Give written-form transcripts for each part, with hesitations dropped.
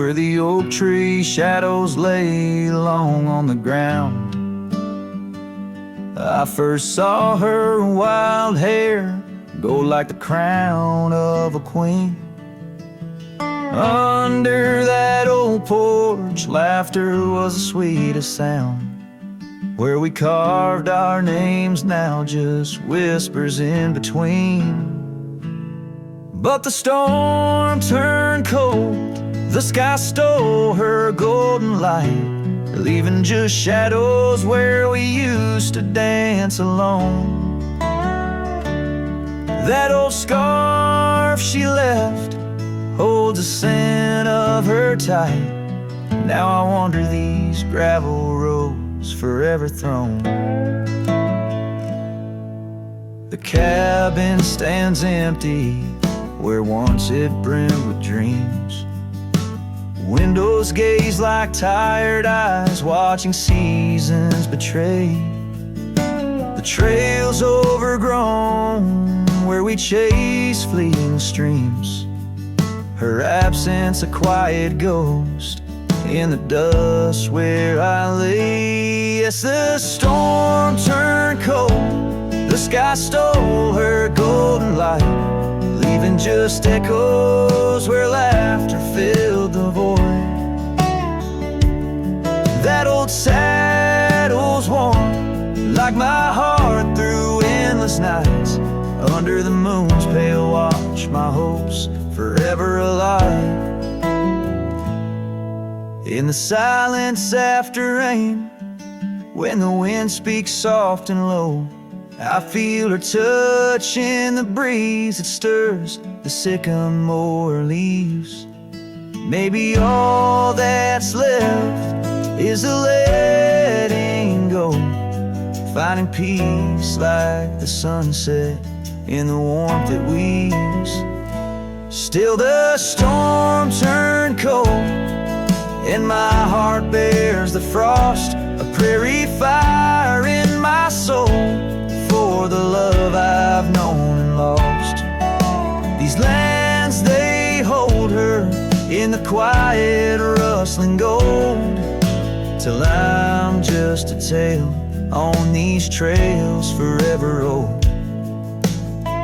where the oak tree shadows lay long on the ground. I first saw her wild hair go like the crown of a queen. Under that old porch, laughter was the sweetest sound. Where we carved our names, now just whispers in between. But the storm turned cold, the sky stole her golden light, leaving just shadows where we used to dance alone. That old scarf she left holds a scent of her tight. Now I wander these gravel roads forever thrown. The cabin stands empty where once it brimmed with dreams. Windows gaze like tired eyes watching seasons betray. The trail's overgrown where we chase fleeting streams. Her absence a quiet ghost in the dust where I lay. Yes, the storm turned cold, the sky stole her golden light, leaving just echoes where laughter filled the void. That old saddle's warm like my heart through endless nights. Under the moon's pale watch, my hopes forever alive. In the silence after rain, when the wind speaks soft and low, I feel her touch in the breeze that stirs the sycamore leaves. Maybe all that's left is a letting go, finding peace like the sunset in the warmth it weaves. Still the storm turned cold, and my heart bears the frost, a prairie fire in my soul for the love I've known and lost. These lands, they hold her in the quiet rustling gold, till I'm just a tale on these trails forever old.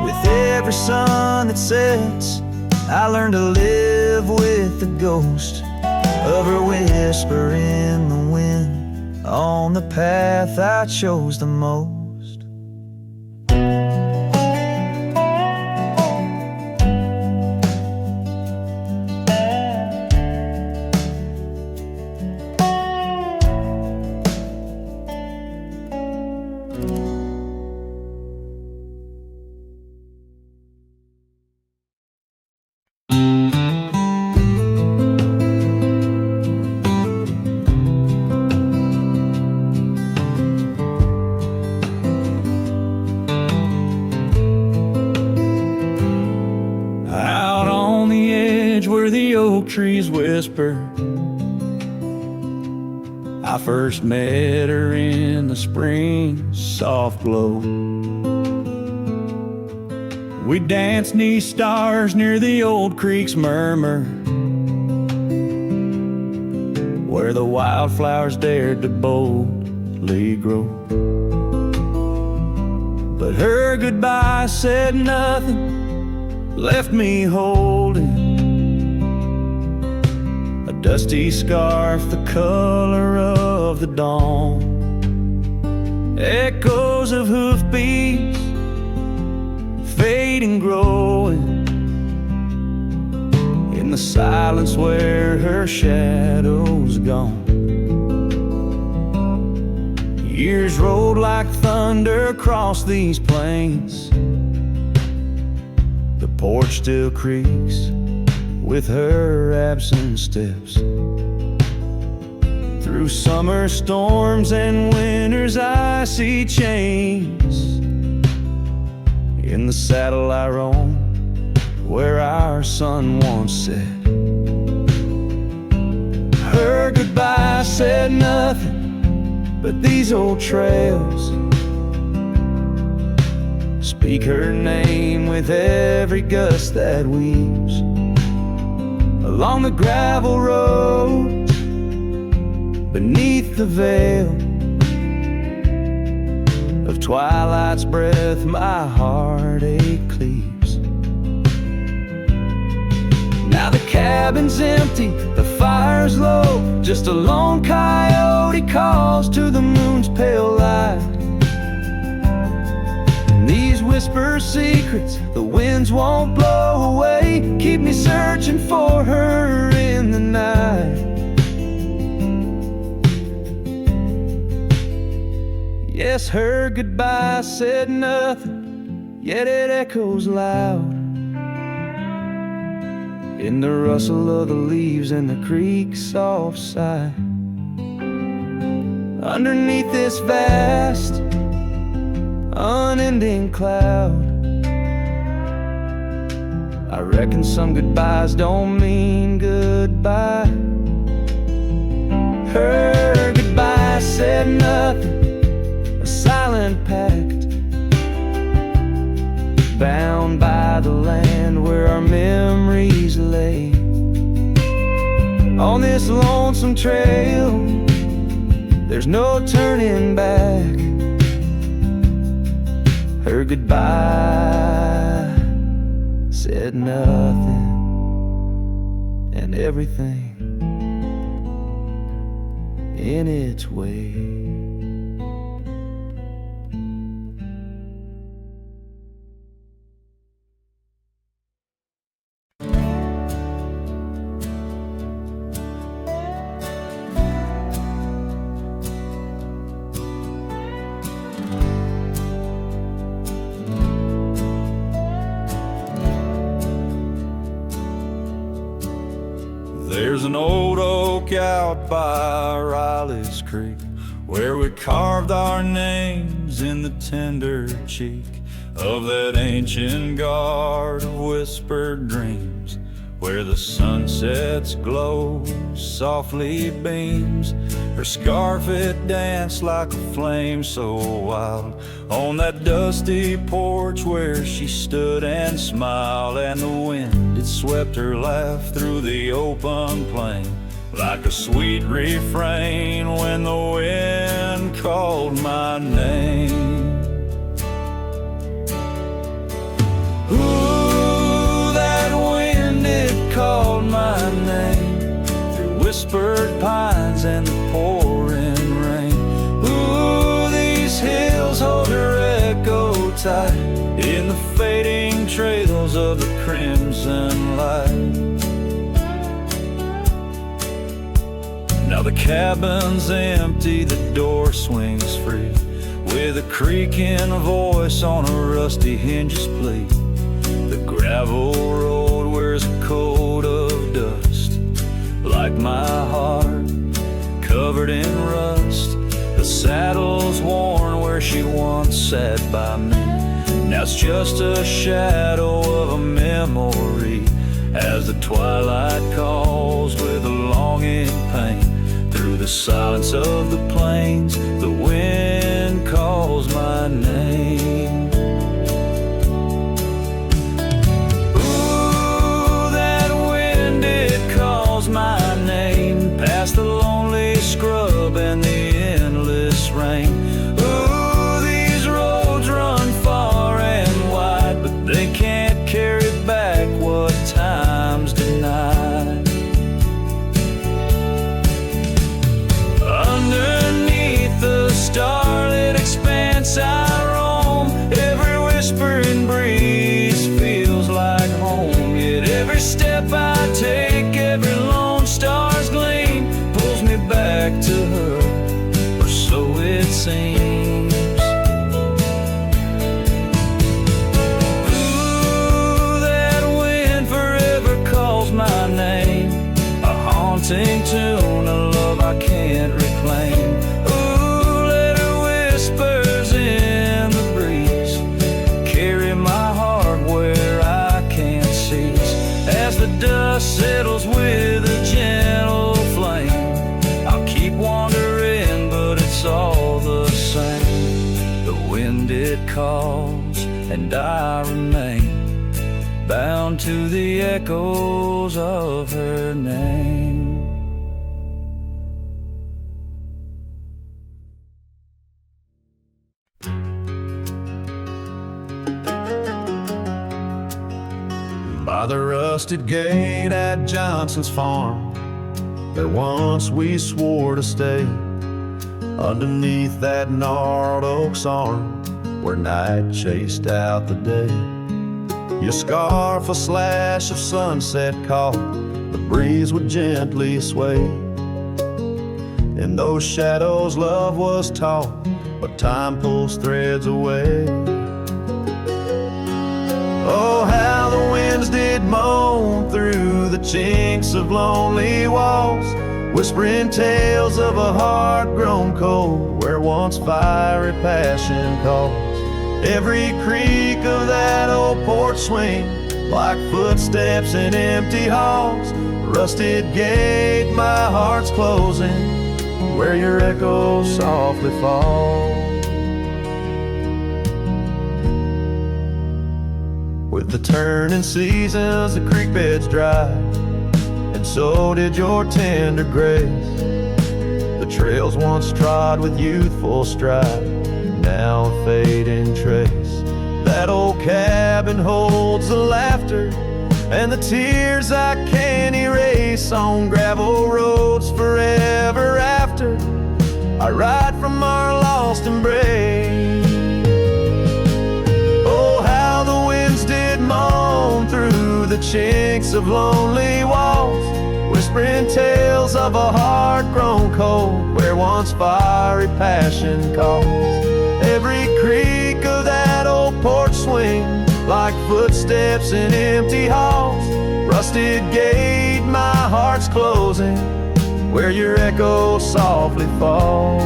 With every sun that sets, I learn to live with the ghost of her whisper in the wind on the path I chose the most. Trees whisper, I first met her in the spring's soft glow. We danced 'neath stars near the old creek's murmur, where the wildflowers dared to boldly grow. But her goodbye said nothing, left me holding dusty scarf the color of the dawn. Echoes of hoofbeats fading, growing in the silence where her shadow's gone. Years rolled like thunder across these plains. The porch still creaks with her absent steps. Through summer storms and winter's icy chains, in the saddle I roam where our sun once set. Her goodbye said nothing, but these old trails speak her name with every gust that weaves. along the gravel road, beneath the veil of twilight's breath, my heartache cleaves. Now the cabin's empty, the fire's low, just a lone coyote calls to the moon's pale light. And these whisper secrets the winds won't blow away keep me searching for her in the night. Yes, her goodbye said nothing, yet it echoes loud in the rustle of the leaves and the creek's soft sigh. Underneath this vast, unending cloud, I reckon some goodbyes don't mean goodbye. Her goodbye said nothing, a silent pact, bound by the land where our memories lay. On this lonesome trail, there's no turning back. Her goodbye said nothing, and everything in its way. There's an old oak out by Riley's Creek where we carved our names in the tender cheek of that ancient guard of whispered dreams, where the sunset's glow softly beams. Her scarf it danced like a flame so wild on that dusty porch where she stood and smiled, and the wind it swept her laugh through the open plain like a sweet refrain when the wind called my name. Ooh, that wind it called my name through whispered pines and the pouring rain. Ooh, these hills hold her echo tight in the fading trails of the crimson light. Now the cabin's empty, the door swings free, with a creaking voice on a rusty hinge's plea. The gravel road wears a coat of dust, like my heart, covered in rust. The saddle's worn where she once sat by me. Now it's just a shadow of a memory as the twilight calls with a longing pain. Through the silence of the plains, the wind calls my name. Ooh, that wind, it calls my name, past the lonely scrub and the endless rain. Ooh, these roads run far and wide, but they can't carry back what time's denied. Underneath the starlit expanse I roam, every whispering breeze feels like home. Yet every step I take, every lone star's gleam pulls me back to her, or so it seems. Ooh, that wind forever calls my name, a haunting tune, a love I can't reclaim. Ooh, let her whispers in the breeze carry my heart where I can't cease. As the dust settles with a gentle flame, I'll keep wandering, but it's all the same. The wind it calls and I remain, bound to the echoes of her name. By the rusted gate at Johnson's farm, there once we swore to stay. Underneath that gnarled oak's arm, where night chased out the day. Your scarf a slash of sunset caught, the breeze would gently sway. In those shadows love was taught, but time pulls threads away. Oh, how the winds did moan through the chinks of lonely walls, whispering tales of a heart grown cold, where once fiery passion calls. Every creak of that old porch swing, like footsteps in empty halls. Rusted gate, my heart's closing, where your echoes softly fall. With the turning seasons, the creek beds dry, and so did your tender grace. The trails once trod with youthful stride, now a fading trace. That old cabin holds the laughter and the tears I can't erase. On gravel roads forever after I ride from our lost embrace. Oh, how the winds did moan through the chinks of lonely walls, whispering tales of a heart grown cold, where once fiery passion calls. Every creak of that old porch swing, like footsteps in empty halls. Rusted gate, my heart's closing, where your echoes softly fall.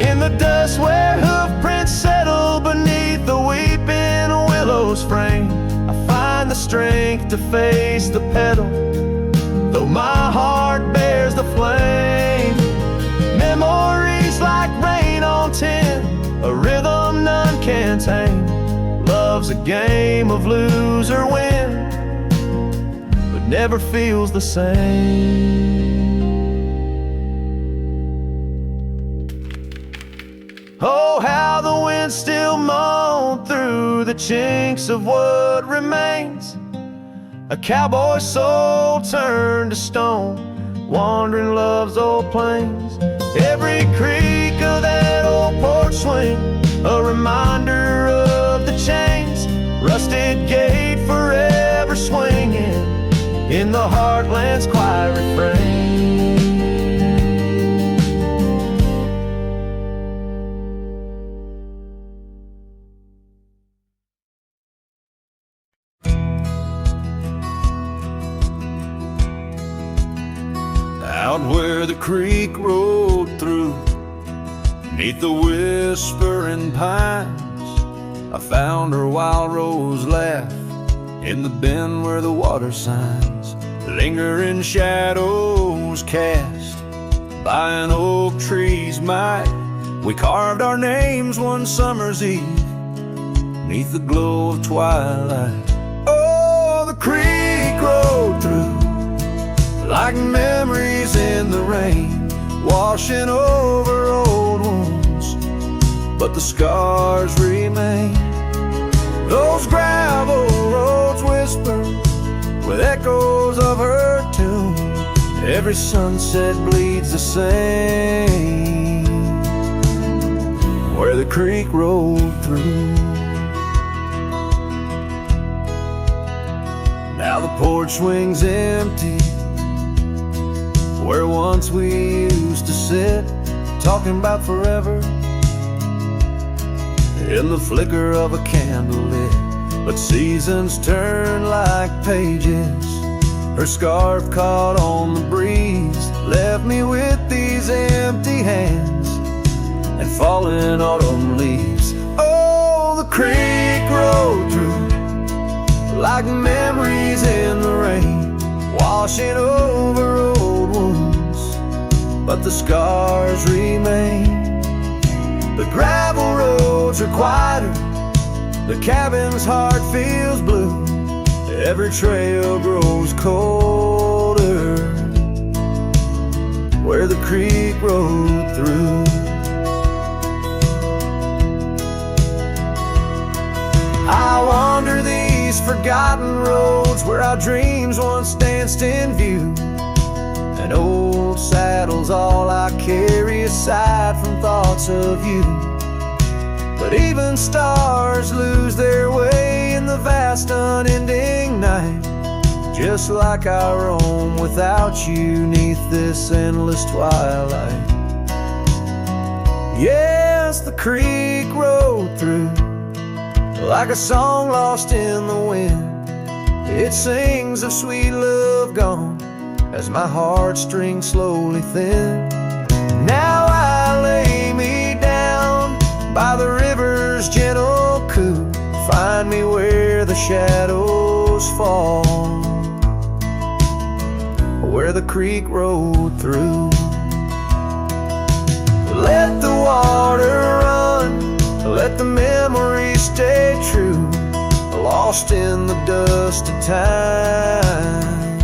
In the dust where hoof prints settle beneath the weeping willow's frame, I find the strength to face the pedal, though my heart bears the flame. Memories like rain on tin, a rhythm none can tame. Love's a game of lose or win, but never feels the same. Oh, how the wind still moan through the chinks of what remains. A cowboy soul turned to stone, wandering love's old plains. Every creak of that old porch swing, a reminder of the chains. Rusted gate forever swinging in the heartland's quiet refrain. Out where the creek rolled through, 'neath the whispering pines, I found her wild rose laugh in the bend where the water signs. Lingering shadows cast by an oak tree's might, we carved our names one summer's eve 'neath the glow of twilight. Oh, the creek rolled through like memories in the rain, washing over old wounds, but the scars remain. Those gravel roads whisper with echoes of her tune. Every sunset bleeds the same where the creek rolled through. Now the porch swing's empty, where once we used to sit, talking about forever, in the flicker of a candle lit. But seasons turn like pages, her scarf caught on the breeze, left me with these empty hands and falling autumn leaves. Oh, the creek rolled through like memories in the rain, washing over old wounds, but the scars remain. The gravel roads are quieter, The cabin's heart feels blue. Every trail grows colder where the creek rode through. I wander these forgotten roads where our dreams once danced in view. An old saddle's all I carry aside from thoughts of you. But even stars lose their way in the vast unending night, just like I roam without you neath this endless twilight. Yes, the creek rode through like a song lost in the wind. It sings of sweet love gone as my heartstrings slowly thin. Now I lay me down by the river's gentle coo. Find me where the shadows fall, where the creek rode through. Let the water run, let the memories stay true, lost in the dust of time,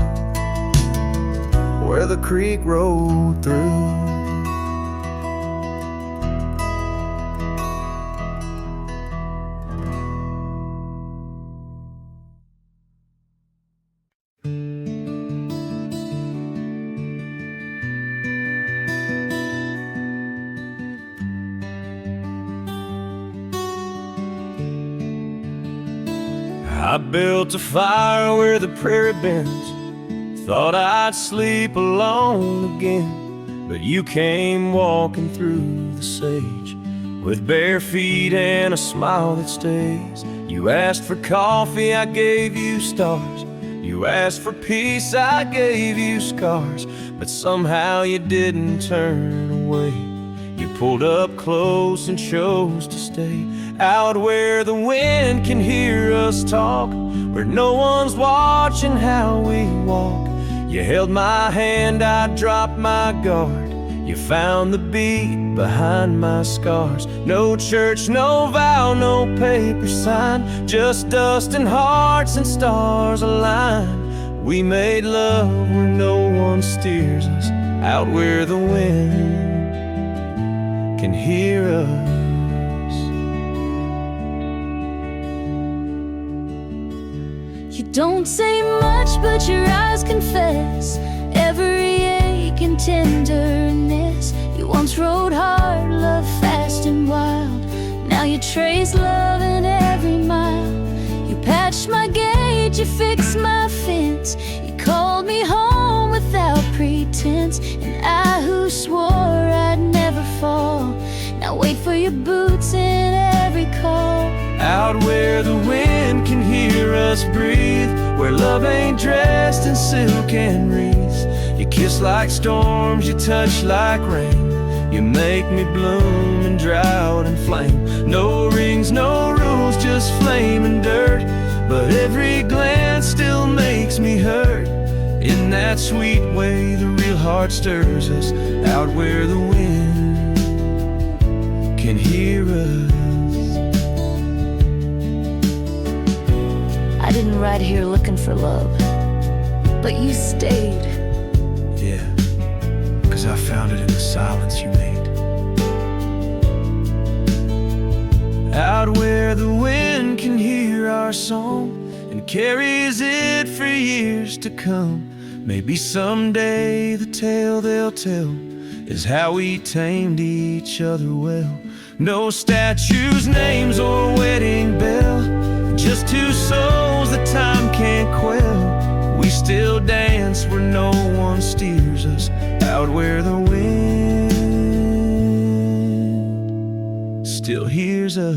where the creek rode through. I built a fire where the prairie bends, thought I'd sleep alone again. But you came walking through the sage with bare feet and a smile that stays. You asked for coffee, I gave you stars. You asked for peace, I gave you scars. But somehow you didn't turn away. You pulled up close and chose to stay out where the wind can hear us talk, where no one's watching how we walk. You held my hand, I dropped my guard. You found the beat behind my scars. No church, no vow, no paper sign, just dust and hearts and stars align. We made love where no one steers us, out where the wind can hear us. You don't say much, but your eyes confess every ache and tenderness. You once rode hard, loved fast and wild. Now you trace love in every mile. You patched my gate, you fixed my fence. You called me home without pretense. And I who swore I'd never fall, now wait for your boots in every call. Out where the wind can hear us breathe, where love ain't dressed in silk and wreaths. You kiss like storms, you touch like rain. You make me bloom in drought and flame. No rings, no rules, just flame and dirt. But every glance still makes me hurt. In that sweet way the real heart stirs us, out where the wind can hear us. I didn't ride here looking for love, but you stayed. Yeah, 'cause I found it in the silence you made. Out where the wind can hear our song and carries it for years to come. Maybe someday the tale they'll tell is how we tamed each other well. No statues, names, or wedding bell, just two souls that time can't quell. We still dance where no one steers us, out where the wind still hears us.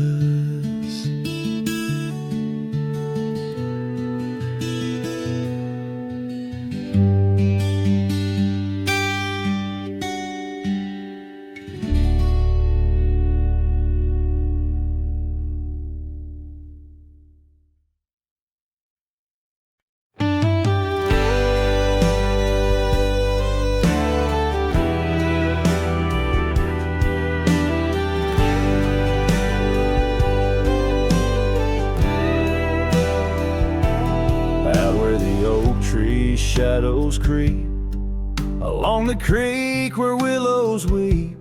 shadows creep along the creek where willows weep.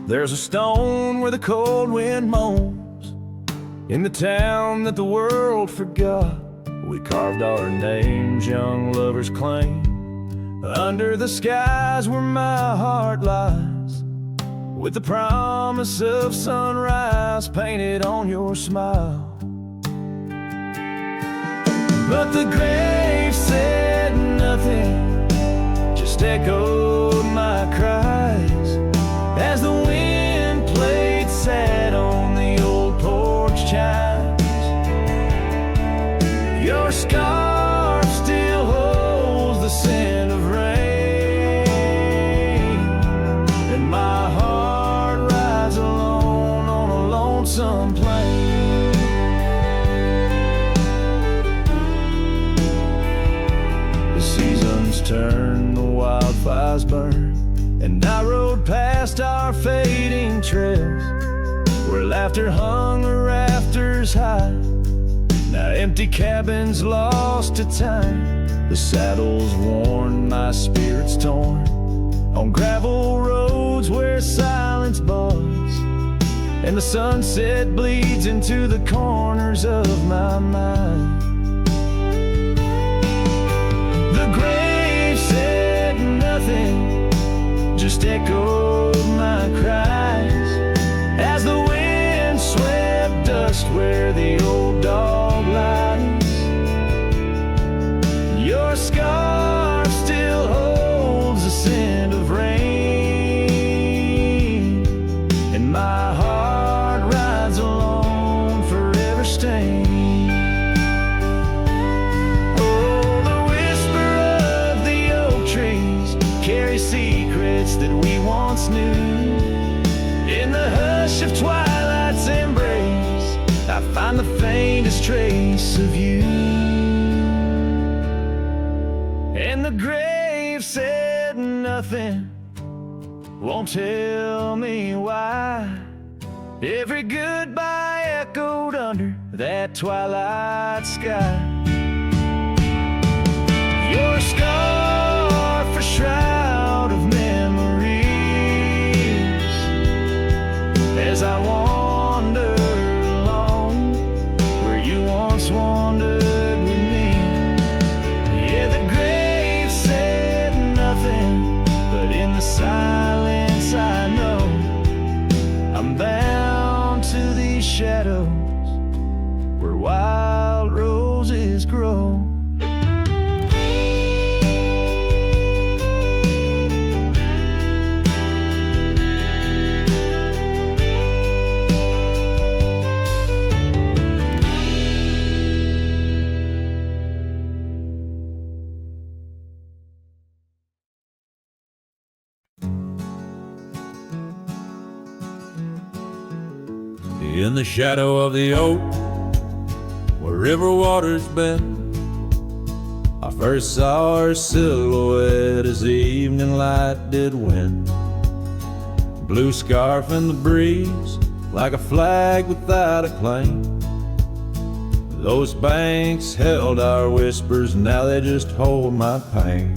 There's a stone where the cold wind moans. In the town that the world forgot, we carved our names young lovers claim. Under the skies where my heart lies, with the promise of sunrise painted on your smile. But the grave said nothing, just echoed my cries as the wind played sad on the old porch chimes. Your scarf still holds the scent of rain, and my heart rides alone on a lonesome plain. The seasons turn, the wildfires burn, and I rode past our fading trails where laughter hung the rafters high. Now empty cabins lost to time, the saddles worn, my spirits torn, on gravel roads where silence bugs, and the sunset bleeds into the corners of my mind. The grave said nothing, just echoed my cries as the wind swept dust where the old dog lies. Your scarf still holds the scent of rain, and my heart rides alone, forever stained. Oh, the whisper of the oak trees carries secrets that we once knew. In the hush of twilight's embrace, I find the faintest trace of you. And the grave said nothing, won't tell me why. Every goodbye echoed under that twilight sky. Your scarf a shroud of memories as I wander alone where you once wandered with me. Yeah, the grave said nothing, but in the silence I know I'm bound to these shadows where wild roses grow. In the shadow of the oak, where river waters bend, I first saw her silhouette as the evening light did win. Blue scarf in the breeze, like a flag without a claim. Those banks held our whispers, now they just hold my pain.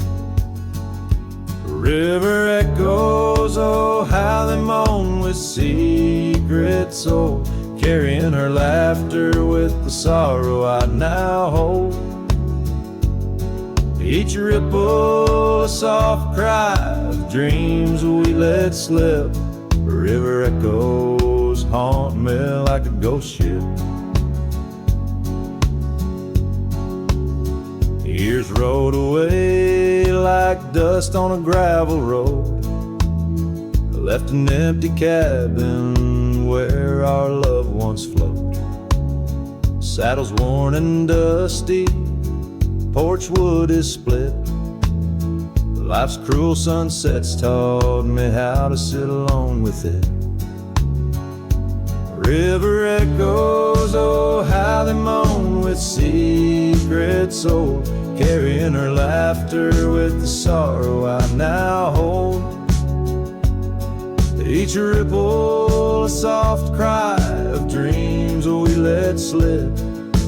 River echoes, oh how they moan with secret soul, carrying her laughter with the sorrow I now hold. Each ripple a soft cry of dreams we let slip. River echoes haunt me like a ghost ship. Years rode away like dust on a gravel road, left an empty cabin where our loved ones float. Saddles worn and dusty, porch wood is split. Life's cruel sunsets taught me how to sit alone with it. River echoes, oh how they moan with secret soul, carrying her laughter with the sorrow I now hold. Each ripple a soft cry of dreams we let slip.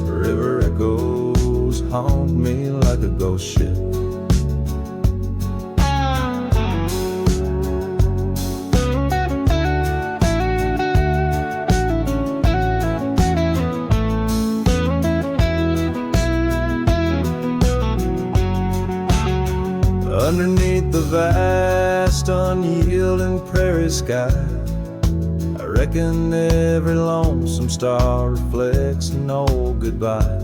River echoes haunt me like a ghost ship. unyielding prairie sky. I reckon every lonesome star reflects an old goodbye.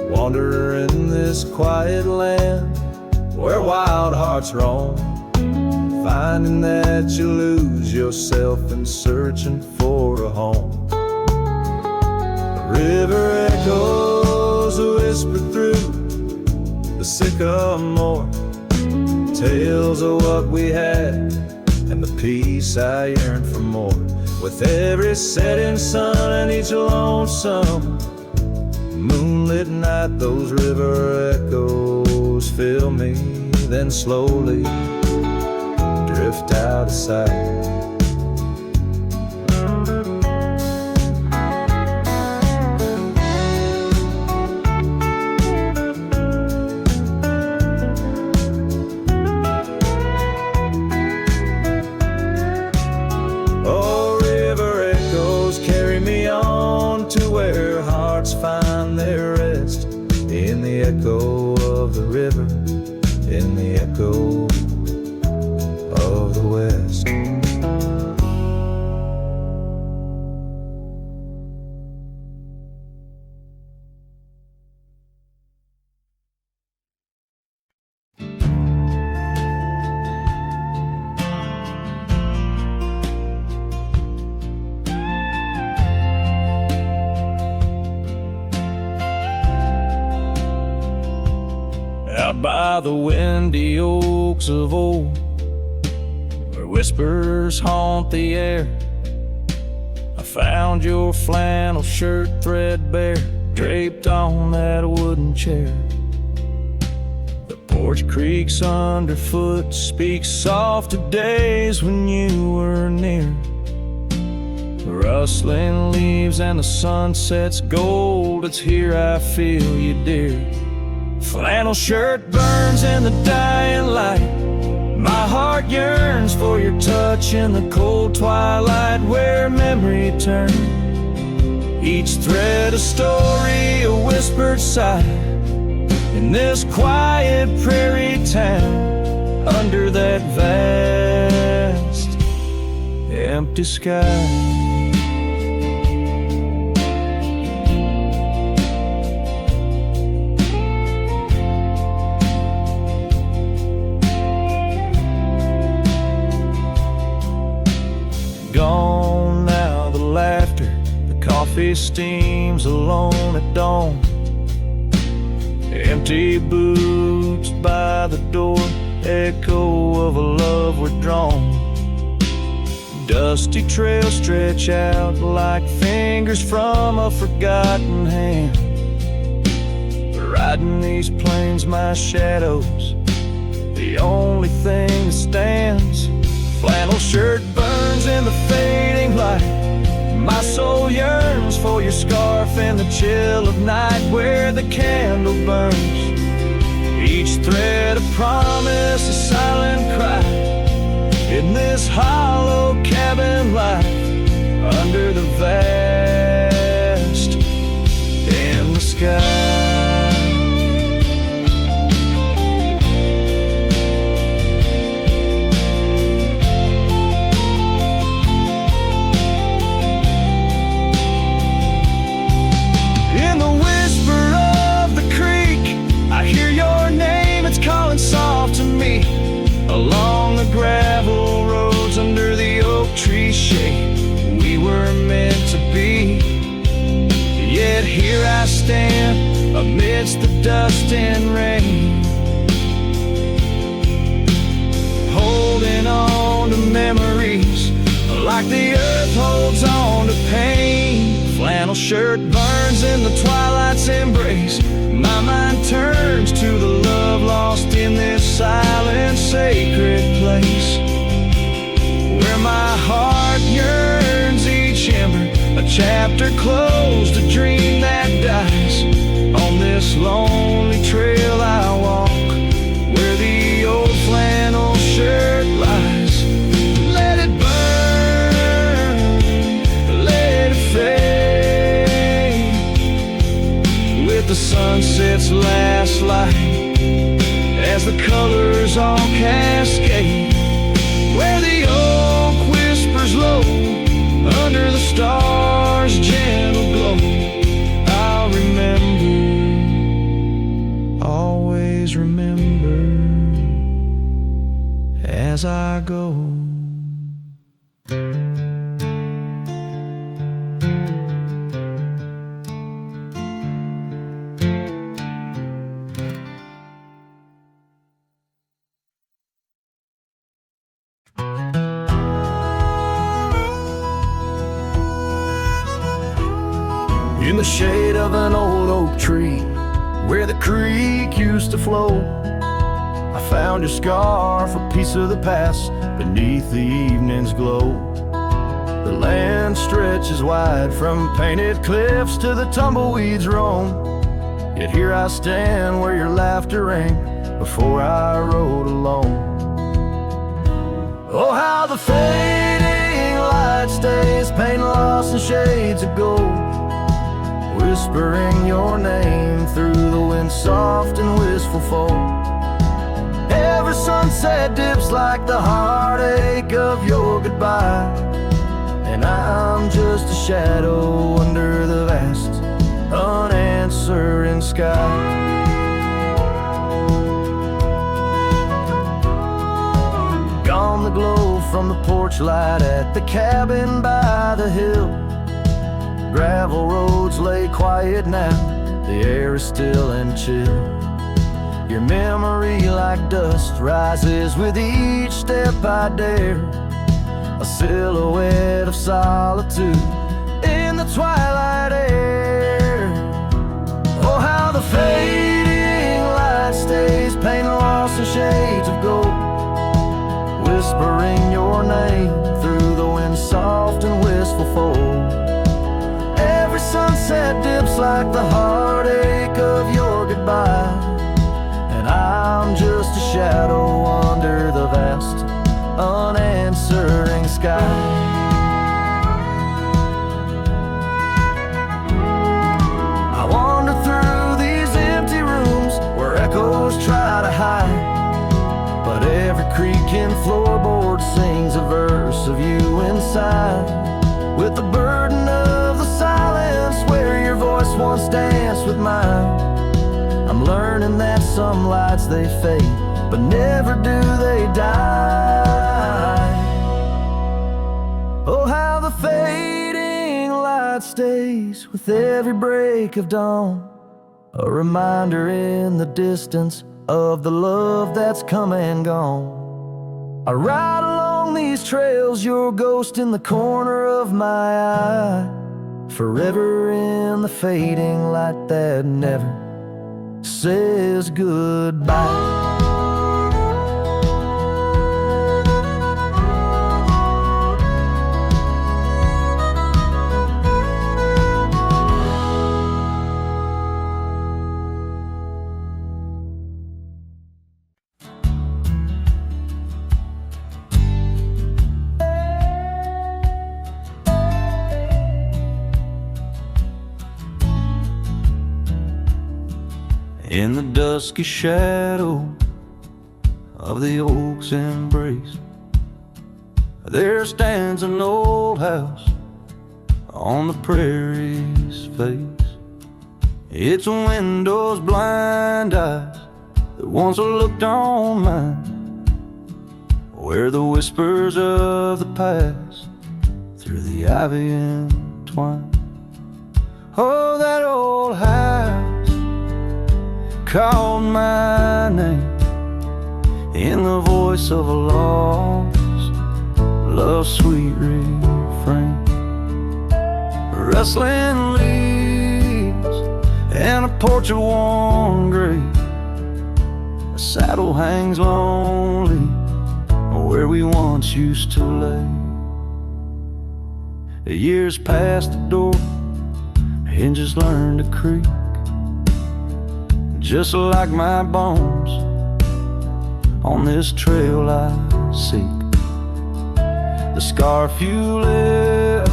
Wander in this quiet land where wild hearts roam, finding that you lose yourself in searching for a home. The river echoes whisper through the sycamore, tales of what we had and the peace I yearn for more. With every setting sun and each lonesome moonlit night, those river echoes fill me, then slowly drift out of sight. Oh, river echoes carry me on to where hearts find their rest, in the echo of the river, in the echo of the West. Out by the windy oaks of old, where whispers haunt the air, I found your flannel shirt threadbare, draped on that wooden chair. The porch creaks underfoot, speaks soft of days when you were near. The rustling leaves and the sunset's gold, it's here I feel you, dear. Flannel shirt burns in the dying light, my heart yearns for your touch in the cold twilight, where memory turns, each thread a story, a whispered sigh, in this quiet prairie town, under that vast empty sky. Gone now the laughter, the coffee steams alone at dawn. Empty boots by the door, echo of a love withdrawn. Dusty trails stretch out like fingers from a forgotten hand. Riding these plains, my shadow's the only thing that stands. Flannel shirt burns in the fading light, my soul yearns for your scarf in the chill of night, where the candle burns, each thread a promise, a silent cry, in this hollow cabin life, under the vast in the sky. Soft to me along the gravel roads, under the oak tree shade, we were meant to be. Yet here I stand amidst the dust and rain, holding on to memories like the earth holds on to pain. Flannel shirt burns in the twilight's embrace, my mind turns to the love lost in this silent, sacred place, where my heart yearns each ember, a chapter closed, a dream that dies. On this lonely trail I walk, where the old flannel shirt lies. Let it burn, let it fade, In the shade of an old oak tree, where the creek used to flow, I found your scarf, a piece of the past, beneath the evening's glow. The land stretches wide, from painted cliffs to the tumbleweeds roam. Yet here I stand where your laughter rang before I rode alone. Oh, how the fading light stays, painting lost in shades of gold, whispering your name through the wind, soft and wistful fold. Every sunset dips like the heartache of your goodbye, and I'm just a shadow under the vast, unanswering sky. Gone the glow from the porch light at the cabin by the hill. Gravel roads lay quiet now, the air is still and chill. Your memory like dust rises with each step I dare, a silhouette of solitude in the twilight air. Oh, how the fading light stays, painting lost in shades of gold, whispering your name through the wind, soft and wistful fold. Every sunset dips like the heartache of your goodbye, and I'm just a shadow under the vast, unanswering sky. I wander through these empty rooms where echoes try to hide, but every creaking floorboard sings a verse of you inside. With the burden of the silence where your voice once danced with mine, I'm learning that some lights they fade, but never do they die. Oh, how the fading light stays with every break of dawn, a reminder in the distance of the love that's come and gone. I ride along these trails, your ghost in the corner of my eye, forever in the fading light that never says goodbye. In the dusky shadow of the oak's embrace, there stands an old house on the prairie's face. Its windows blind eyes that once looked on mine, where the whispers of the past through the ivy entwine. Oh, that old house called my name in the voice of a lost love's sweet refrain. Rustling leaves and a porch of worn gray, a saddle hangs lonely where we once used to lay. The years past the door, hinges learn to creak, just like my bones on this trail I seek. The scarf you left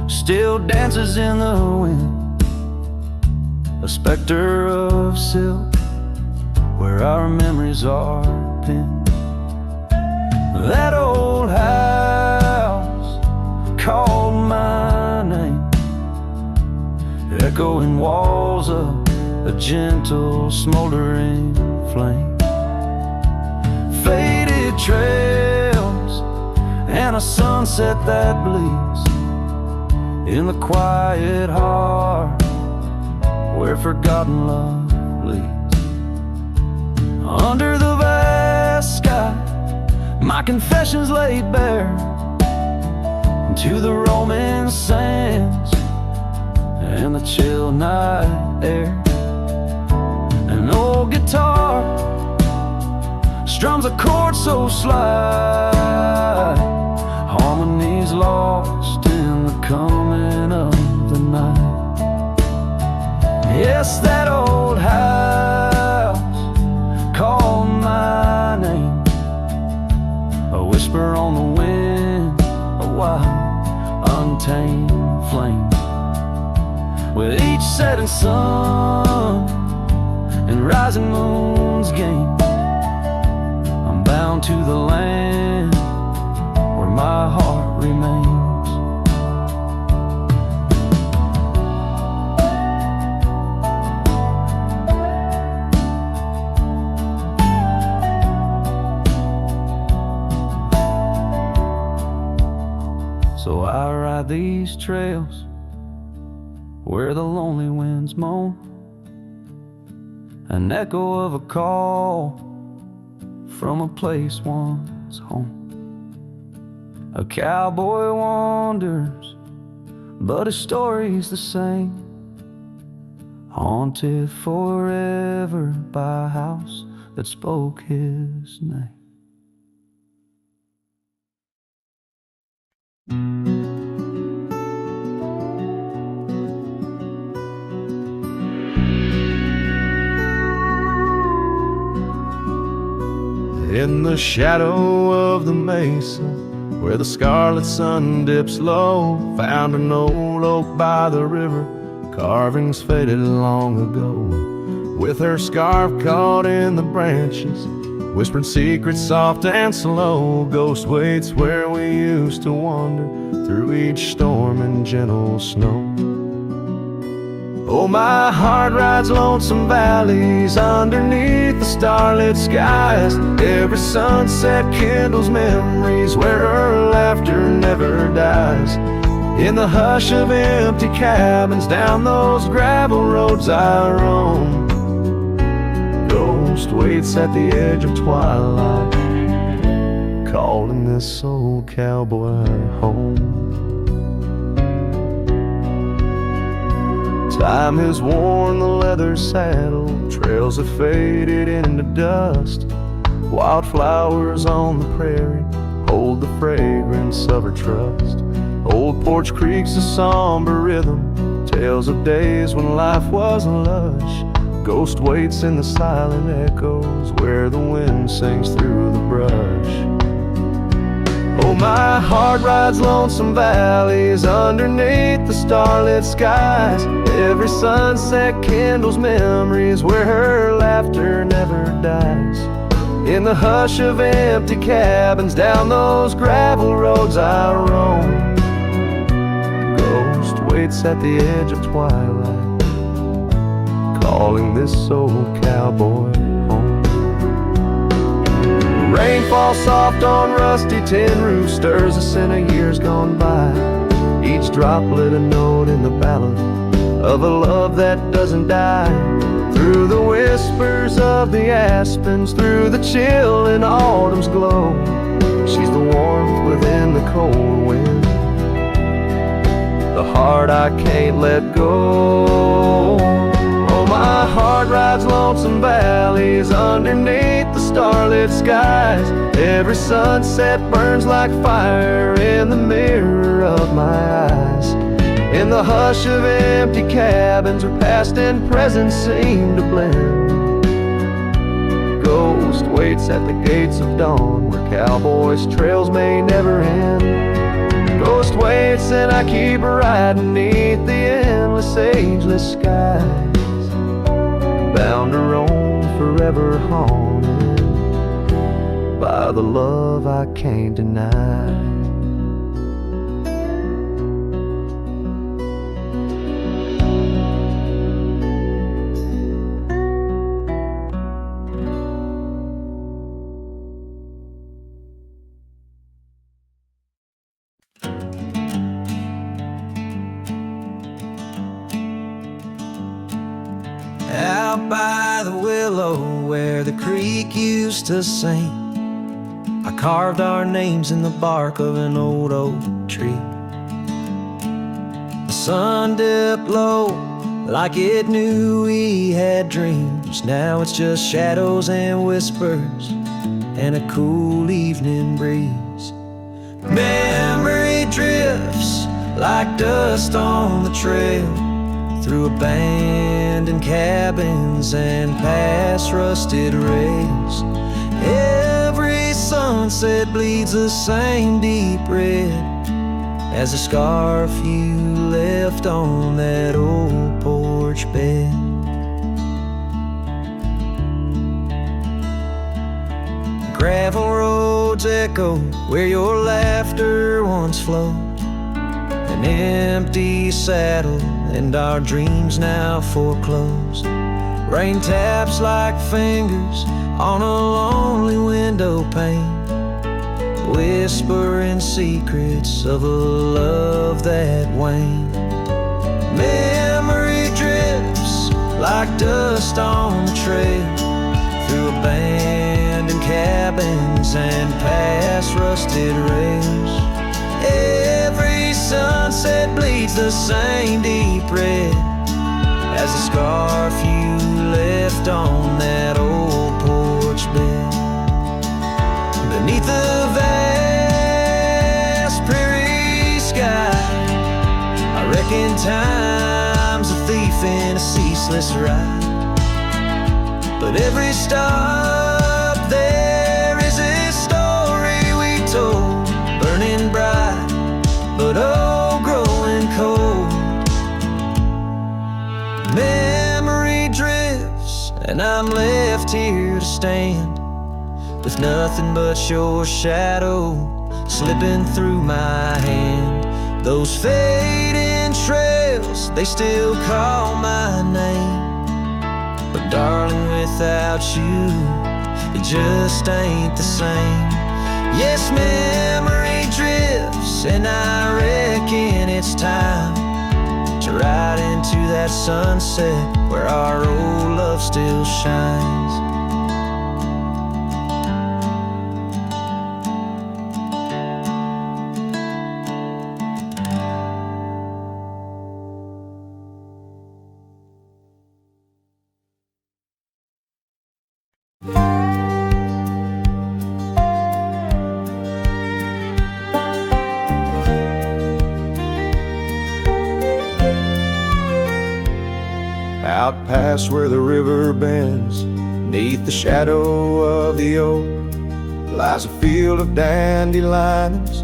still dances in the wind, a specter of silk where our memories are pinned. That old house called my name, echoing walls of a gentle smoldering flame. Faded trails and a sunset that bleeds in the quiet heart where forgotten love leads. Under the vast sky, my confessions laid bare to the roaming sands and the chill night air. An old guitar strums a chord so slight, harmonies lost in the coming of the night. Yes, that old house called my name, a whisper on the wind, a wild, untamed flame. With each setting sun and rising moon's game, I'm bound to the land where my heart remains. So I ride these trails where the lonely winds moan, an echo of a call from a place once home. A cowboy wanders, but his story's the same, haunted forever by a house that spoke his name. In the shadow of the mesa, where the scarlet sun dips low, found an old oak by the river, carvings faded long ago. With her scarf caught in the branches, whispering secrets soft and slow, ghost waits where we used to wander through each storm and gentle snow. Oh, my heart rides lonesome valleys underneath the starlit skies. Every sunset kindles memories where her laughter never dies. In the hush of empty cabins down those gravel roads I roam, ghost waits at the edge of twilight, calling this old cowboy home. Time has worn the leather saddle, trails have faded into dust. Wildflowers on the prairie hold the fragrance of her trust. Old Porch Creek's a somber rhythm, tales of days when life was lush. Ghost waits in the silent echoes where the wind sings through the brush. Oh, my heart rides lonesome valleys underneath the starlit skies. Every sunset kindles memories where her laughter never dies. In the hush of empty cabins down those gravel roads I roam, ghost waits at the edge of twilight, calling this old cowboy home. Rain falls soft on rusty tin roofs, stirs a scent of years gone by. Each droplet a note in the ballad of a love that doesn't die. Through the whispers of the aspens, through the chill in autumn's glow, she's the warmth within the cold wind, the heart I can't let go. Oh, my heart rides lonesome valleys underneath the starlit skies. Every sunset burns like fire in the mirror of my eyes. In the hush of empty cabins where past and present seem to blend, ghost waits at the gates of dawn where cowboys' trails may never end. Ghost waits and I keep riding beneath the endless, ageless skies, bound to roam forever haunted by the love I can't deny. out by the willow where the creek used to sing. I carved our names in the bark of an old oak tree. The sun dipped low like it knew we had dreams. Now it's just shadows and whispers and a cool evening breeze. Memory drifts like dust on the trail, through abandoned cabins and past rusted rails. Every sunset bleeds the same deep red as the scarf you left on that old porch bed. Gravel roads echo where your laughter once flowed. An empty saddle and our dreams now foreclosed. Rain taps like fingers on a lonely window pane, whispering secrets of a love that waned. Memory drifts like dust on the trail, through abandoned cabins and past rusted rails. Every sunset bleeds the same deep red as the scarf you left on that old porch bed. Beneath the vast prairie sky, I reckon time's a thief in a ceaseless ride. But every stop there is a story we told, burning bright but oh, growing cold. Memory drifts and I'm left here to stand, with nothing but your shadow slipping through my hand. Those fading trails, they still call my name, but darling, without you, it just ain't the same. Yes, memory drifts, and I reckon it's time to ride into that sunset where our old love still shines. Out past where the river bends, neath the shadow of the oak, lies a field of dandelions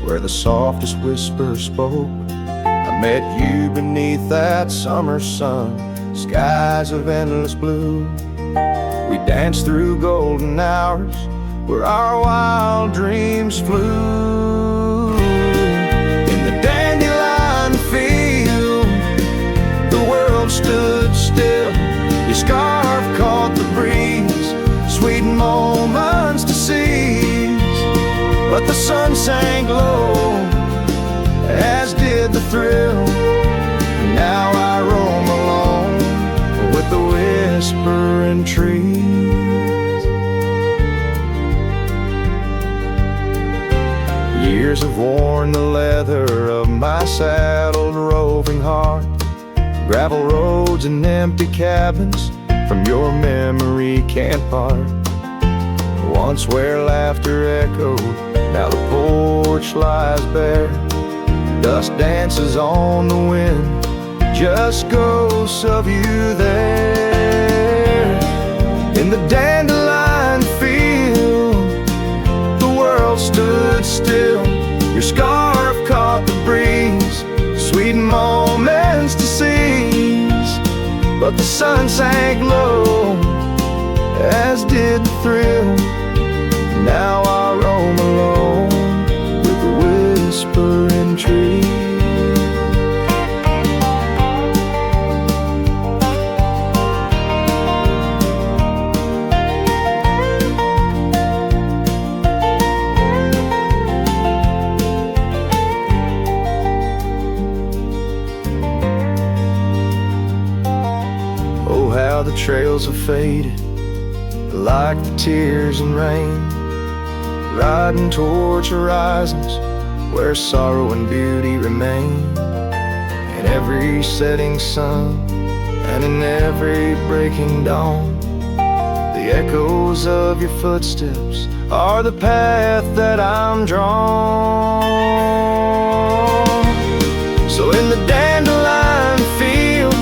where the softest whisper spoke. I met you beneath that summer sun, skies of endless blue. We danced through golden hours where our wild dreams flew. In the dandelion field, the world stood still. Your scarf caught the breeze, sweet moments to seize. But the sun sank low, as did the thrill. Now I roam alone with the whispering trees. Years have worn the leather of my saddled roving heart. Gravel roads and empty cabins from your memory can't part. Once where laughter echoed, now the porch lies bare. Dust dances on the wind, just ghosts of you there. In the dandelion field, the world stood still. Your scarf caught the breeze, sweet moments to seize. But the sun sank low, as did the thrill. Now I roam alone with the whispering trees. the trails have faded like the tears and rain, riding towards horizons where sorrow and beauty remain. In every setting sun and in every breaking dawn, the echoes of your footsteps are the path that I'm drawn. So in the dandelion field,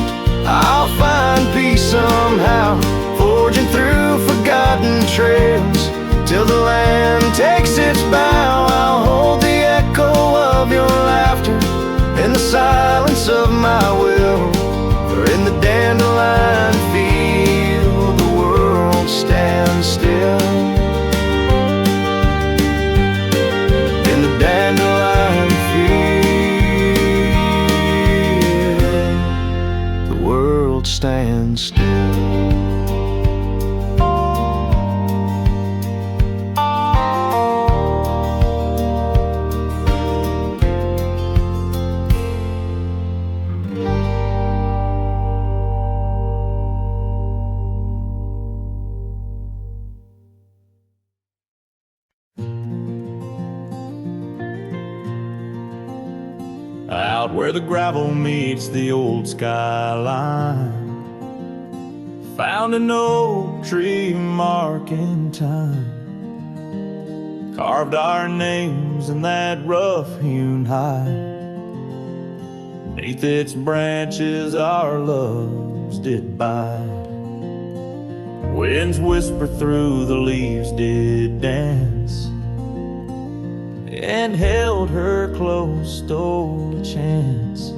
I'll find peace somehow, forging through forgotten trails till the land takes its bow. I'll hold the echo of your laughter in the silence of my will, for in the dandelion field the world stands still. In the dandelion field the world stands still. Out where the gravel meets the old skyline, found an oak tree mark in time, carved our names in that rough-hewn hide. Neath its branches our loves did bide. Winds whisper through the leaves did dance, and held her close, stole a chance.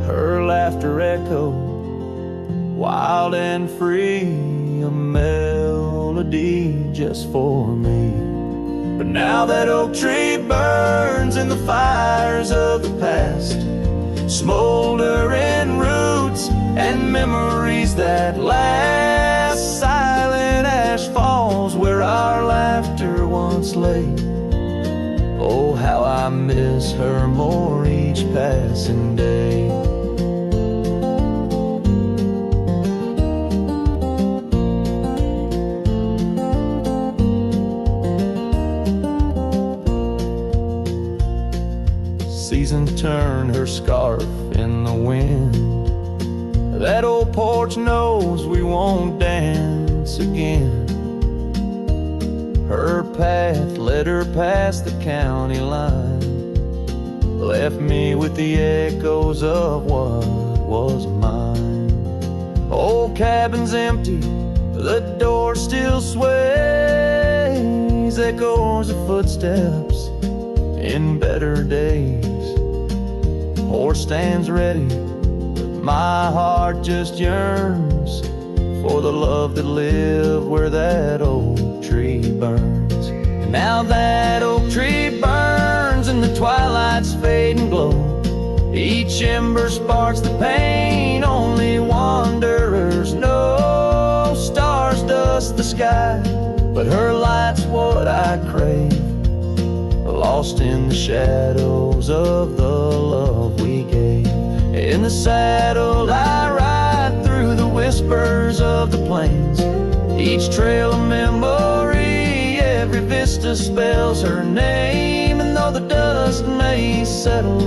Her laughter echoed, wild and free, a melody just for me. But now that oak tree burns in the fires of the past, smoldering roots and memories that last. Silent ash falls where our laughter once lay. Oh, how I miss her more each passing day. Season turned her scarf in the wind. That old porch knows we won't dance again. Her path led her past the county line, left me with the echoes of what was mine. Old cabin's empty, the door still sways, echoes of footsteps in better days. Horse stands ready, my heart just yearns for the love that lived where that oak tree burns. And now that oak tree burns and the twilight's fading glow, each ember sparks the pain only wanderers know. Stars dust the sky, but her light's what I crave, lost in the shadows of the love we gave. In the saddle I ride through the whispers of the plains, each trail a memory, every vista spells her name. And though the dust may settle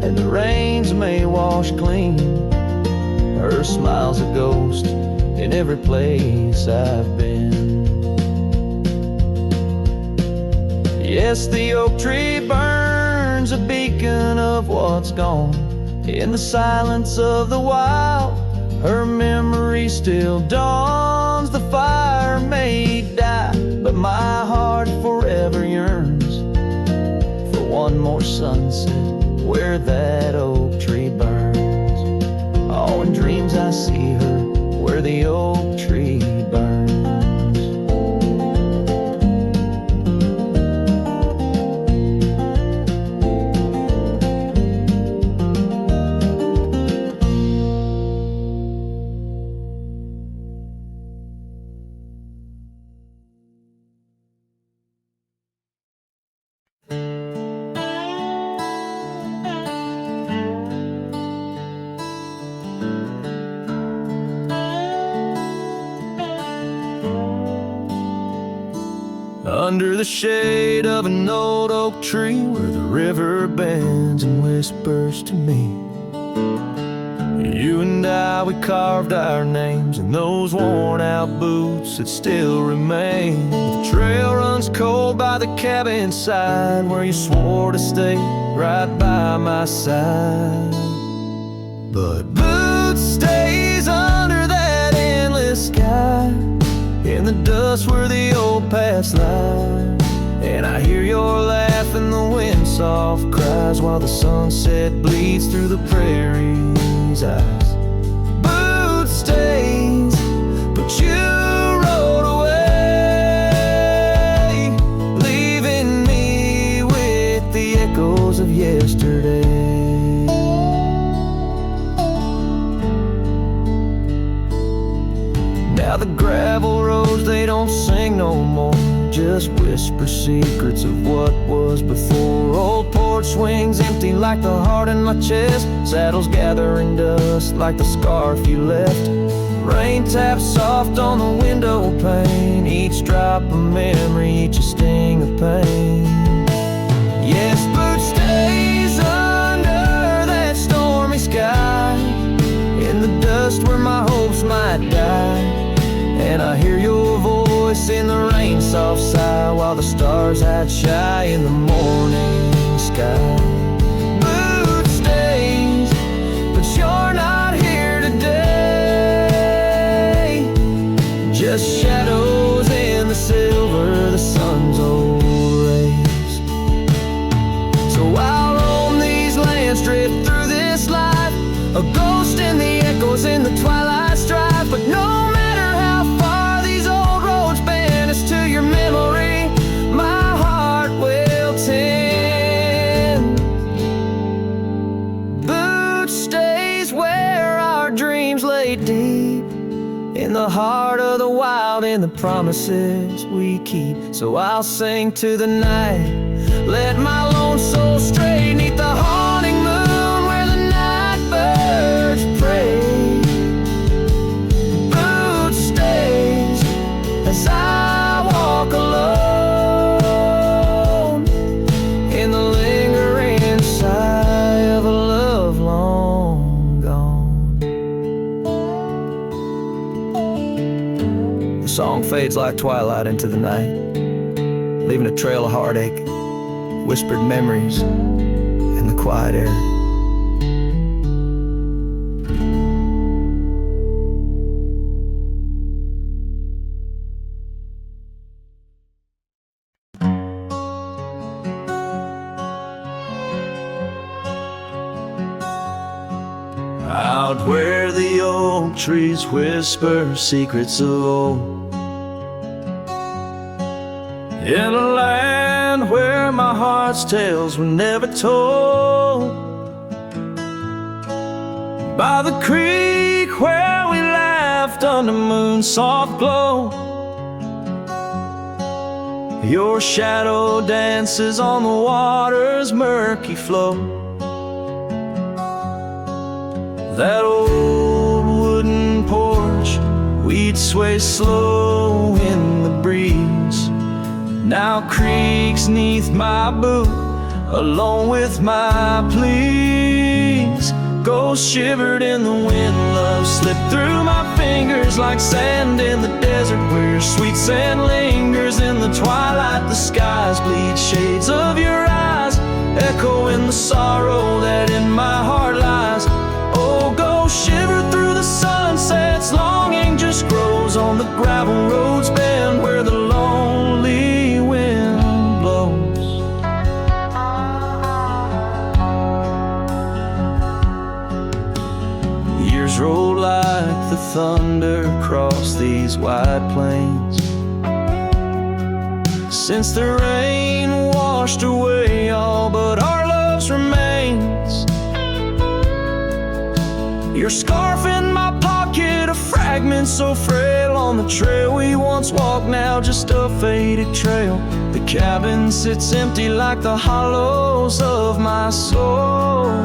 and the rains may wash clean, her smile's a ghost in every place I've been. Yes, the oak tree burns, a beacon of what's gone. In the silence of the wild, her memory still dawns. The fire may die, but my heart forever yearns for one more sunset where that oak tree burns. Oh, in dreams I see her where the oak tree burns. under the shade of an old oak tree, where the river bends and whispers to me. You and I, we carved our names in those worn out boots that still remain. The trail runs cold by the cabin side, where you swore to stay right by my side. But boots stays under that endless sky, in the dust where the old paths lie. And I hear your laugh and the wind soft cries, while the sunset bleeds through the prairie's eyes. Boot stays, but you rode away, leaving me with the echoes of yesterday. Now the gravel roads, they don't sing no more, just whisper secrets of what was before. Old porch swings empty like the heart in my chest, saddles gathering dust like the scarf you left. Rain taps soft on the window pane, each drop a memory, each a sting of pain. Yes, boot stays under that stormy sky, in the dust where my hopes might die. And I hear your voice in the rain soft sigh, while the stars hide shy in the morning sky. Boot stays, but you're not here today, just shadows in the silver, the sun's old rays. So I'll roam these lands, drift through this life, a ghost in the echoes in the twilight strife. But no to your memory, my heart will tend. Boot stays where our dreams lay deep, in the heart of the wild, in the promises we keep. So I'll sing to the night, let my lone soul stray 'neath the haunting moon, where the night birds pray. Boot stays as I walk alone, in the lingering sigh of a love long gone. The song fades like twilight into the night, leaving a trail of heartache, whispered memories in the quiet air. Out where the oak trees whisper secrets of old, in a land where my heart's tales were never told, by the creek where we laughed under moon's soft glow. Your shadow dances on the water's murky flow. That old wooden porch, we'd sway slow in the breeze, now creaks 'neath my boot, along with my pleas. Ghosts shivered in the wind, love slipped through my fingers like sand in the desert, where your sweet sand lingers in the twilight. The skies bleed shades of your eyes, echoing the sorrow that in my heart lies. Oh, go shiver through the sunsets, longing just grows on the gravel roads bend, where the lonely wind blows. Years roll like the thunder across these wide plains, since the rain washed away all but our love's remains. Your scarf in my pocket, a fragment so frail on the trail we once walked, now just a faded trail. The cabin sits empty like the hollows of my soul,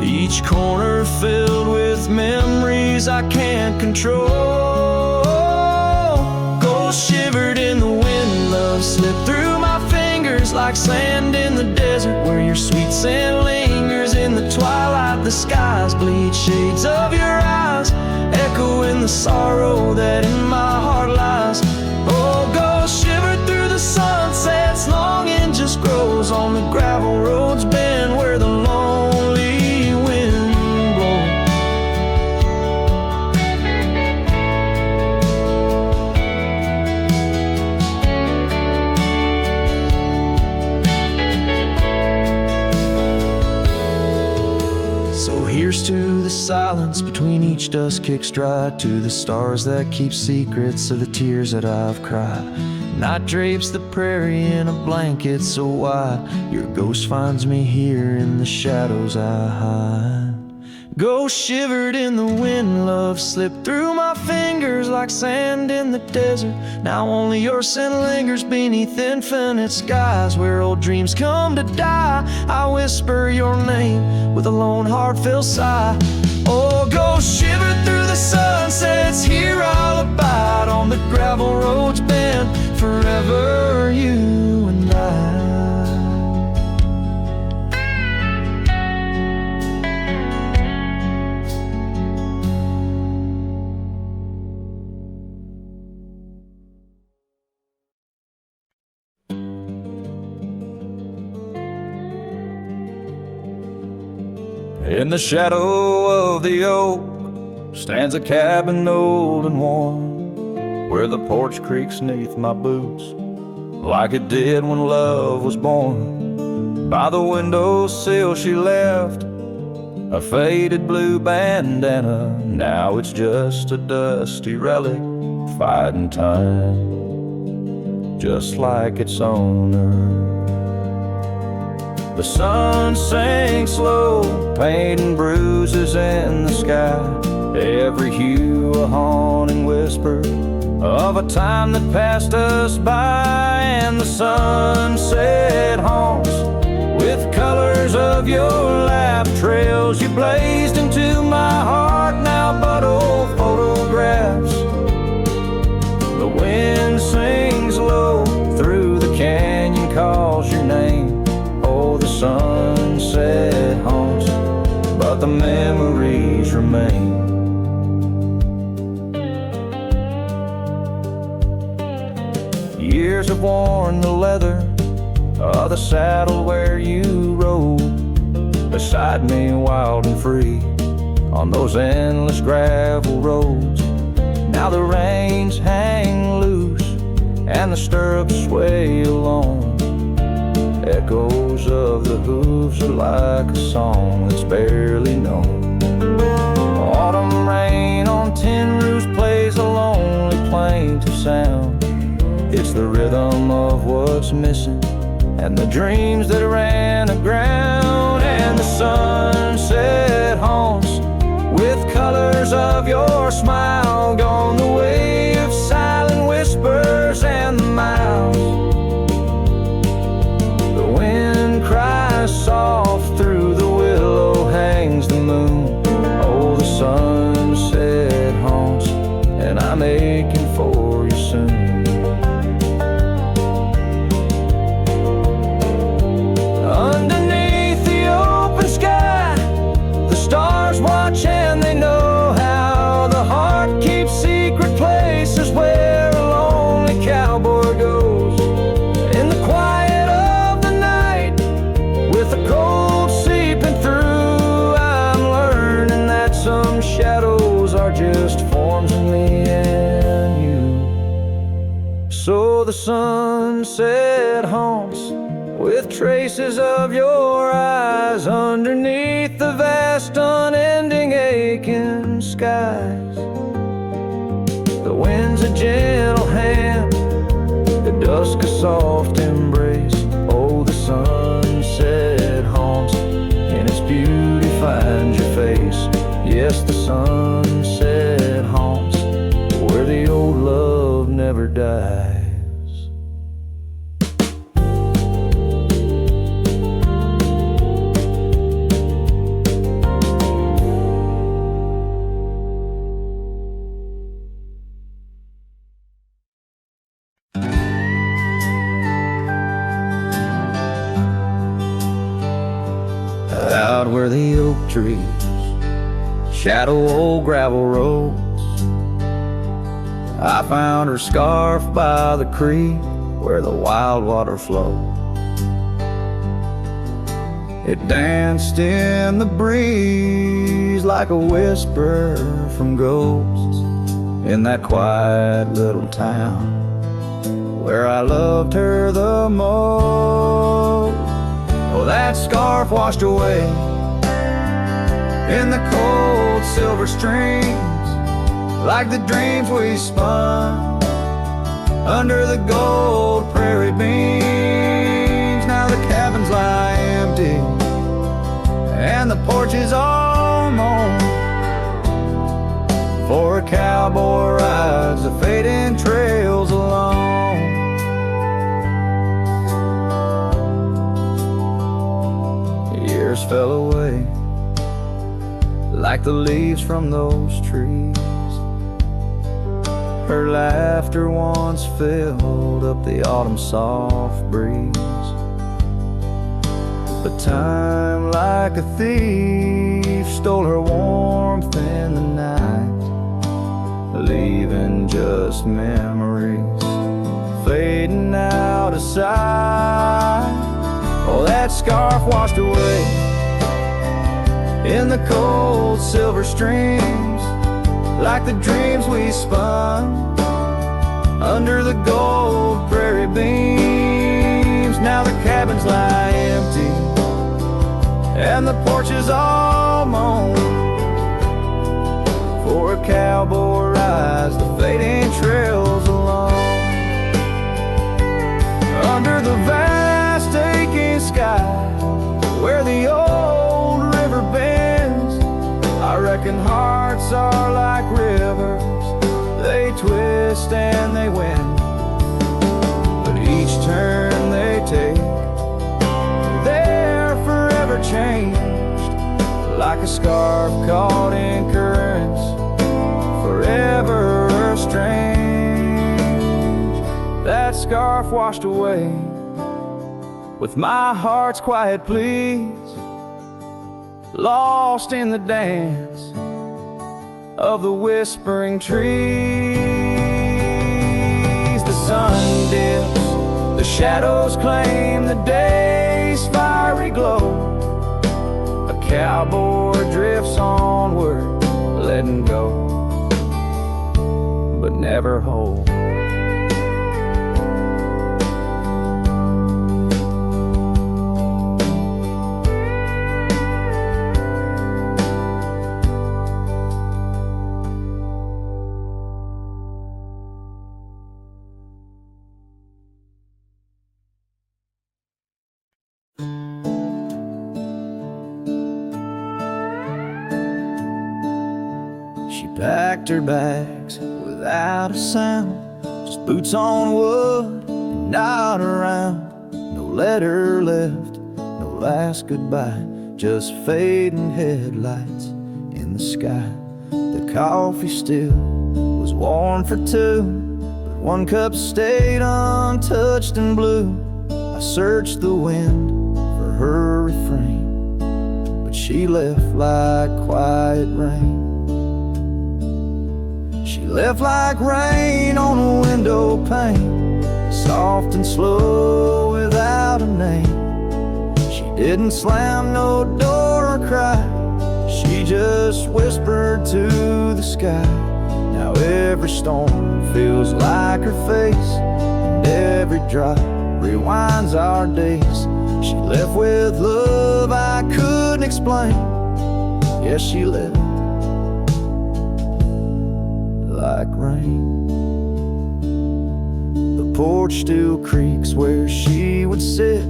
each corner filled with memories I can't control. Go ghost shivered in the wind. Love slipped through my fingers like sand in the desert, where your sweet scent lingers in the twilight. The skies bleed shades of your eyes, echoing the sorrow that in my heart lies. Oh, ghost shivered through the sunsets, longing just grows on the gravel roads bend where the lonely wind blows. So here's to the silence between each dust kicks dry, to the stars that keep secrets of the tears that I've cried. Night drapes the prairie in a blanket so wide, your ghost finds me here in the shadows I hide. Ghost shivered in the wind, love slipped through my fingers like sand in the desert. Now only your scent lingers beneath infinite skies, where old dreams come to die. I whisper your name with a lone heartfelt sigh. Oh, ghost shivered through the sunsets, here I'll abide on the gravel roads bend forever, you and I. In the shadow of the oak stands a cabin old and warm, where the porch creaks neath my boots like it did when love was born. By the windowsill she left a faded blue bandana, now it's just a dusty relic fighting time, just like its owner. The sun sinks low, painting bruises in the sky, every hue a haunting whisper of a time that passed us by. And the sunset haunts with colors of your lap, trails you blazed into my heart, now but old photographs. The wind sings low through the canyon, calls your name. Oh, the sunset haunts, but the memories remain. Years have worn the leather of the saddle where you rode beside me, wild and free, on those endless gravel roads. Now the reins hang loose and the stirrups sway along. Echoes of the hooves are like a song that's barely known. Autumn rain on tin roofs plays a lonely plaintive sound. It's the rhythm of what's missing and the dreams that ran aground. And the sunset haunts with colors of your smile, gone the way of silent whispers and the miles. The wind cries soft through the willow, hangs the moon. Oh, the sunset haunts, and I'm aching for you soon. Underneath the open sky, the stars watch and they know how the heart keeps secret places where a lonely cowboy goes. In the quiet of the night, with the cold seeping through, I'm learning that some shadows are just forms of me and you. So the sunset haunts with traces of your eyes underneath the vast unending aching skies. The wind's a gentle hand, the dusk a soft embrace. Oh, the sunset haunts, in its beauty finds your face. Yes, the sunset haunts where the old love never dies. trees, shadow old gravel roads. I found her scarf by the creek where the wild water flowed. It danced in the breeze like a whisper from ghosts in that quiet little town where I loved her the most. Oh, that scarf washed away in the cold silver streams like the dreams we spun under the gold prairie beams. Now the cabins lie empty and the porch is all mown, for a cowboy rides the fading trails alone. Years fell away like the leaves from those trees. Her laughter once filled up the autumn soft breeze. But time, like a thief, stole her warmth in the night, leaving just memories fading out of sight. Oh, that scarf washed away in the cold silver streams like the dreams we spun under the gold prairie beams. Now the cabins lie empty and the porch is all mown, for a cowboy rides the fading trails alone. Under the vast aching sky where the old river bends, I reckon hearts are like rivers, they twist and they win, but each turn they take, they're forever changed, like a scarf caught in currents, forever strange. That scarf washed away with my heart's quiet pleas, lost in the dance of the whispering trees. The sun dips, the shadows claim the day's fiery glow. A cowboy drifts onward, letting go, but never hold. Packed her bags without a sound, just boots on wood and not around. No letter left, no last goodbye, just fading headlights in the sky. The coffee still was warm for two, but one cup stayed untouched and blue. I searched the wind for her refrain, but she left like quiet rain. She left like rain on a window pane, soft and slow without a name. She didn't slam no door or cry, she just whispered to the sky. Now every storm feels like her face, and every drop rewinds our days. She left with love I couldn't explain. Yes, she left like rain. The porch still creaks where she would sit.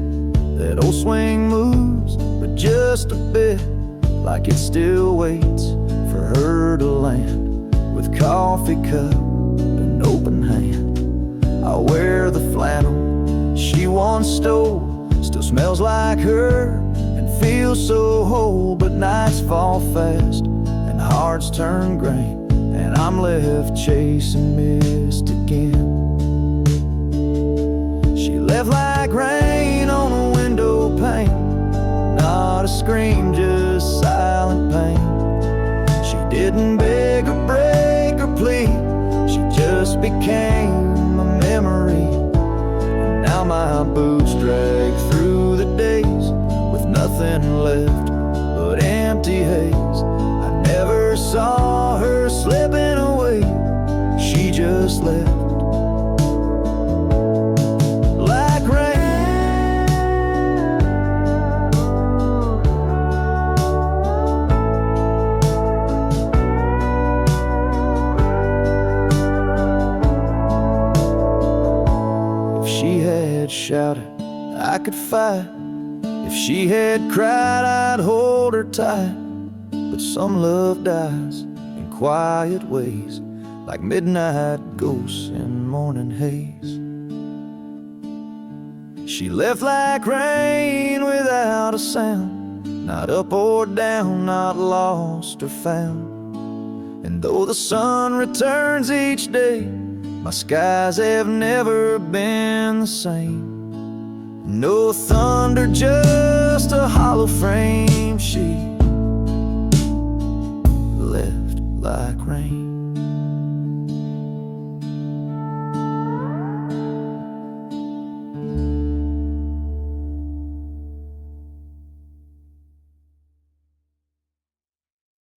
That old swing moves, but just a bit, like it still waits for her to land. With coffee cup and open hand, I'll wear the flannel she once stole. Still smells like her and feels so whole. But nights fall fast and hearts turn gray, and I'm left chasing mist again. She left like rain on a window pane, not a scream, just silence became a memory. And now my boots drag through the days with nothing left but empty haze. I never saw her slipping away, she just left like rain. If she had shouted, I could fight. If she had cried, I'd hold her tight. But some love dies in quiet ways, like midnight ghosts in morning haze. She left like rain without a sound, not up or down, not lost or found. And though the sun returns each day, my skies have never been the same. No thunder, just a hollow frame. She left like rain.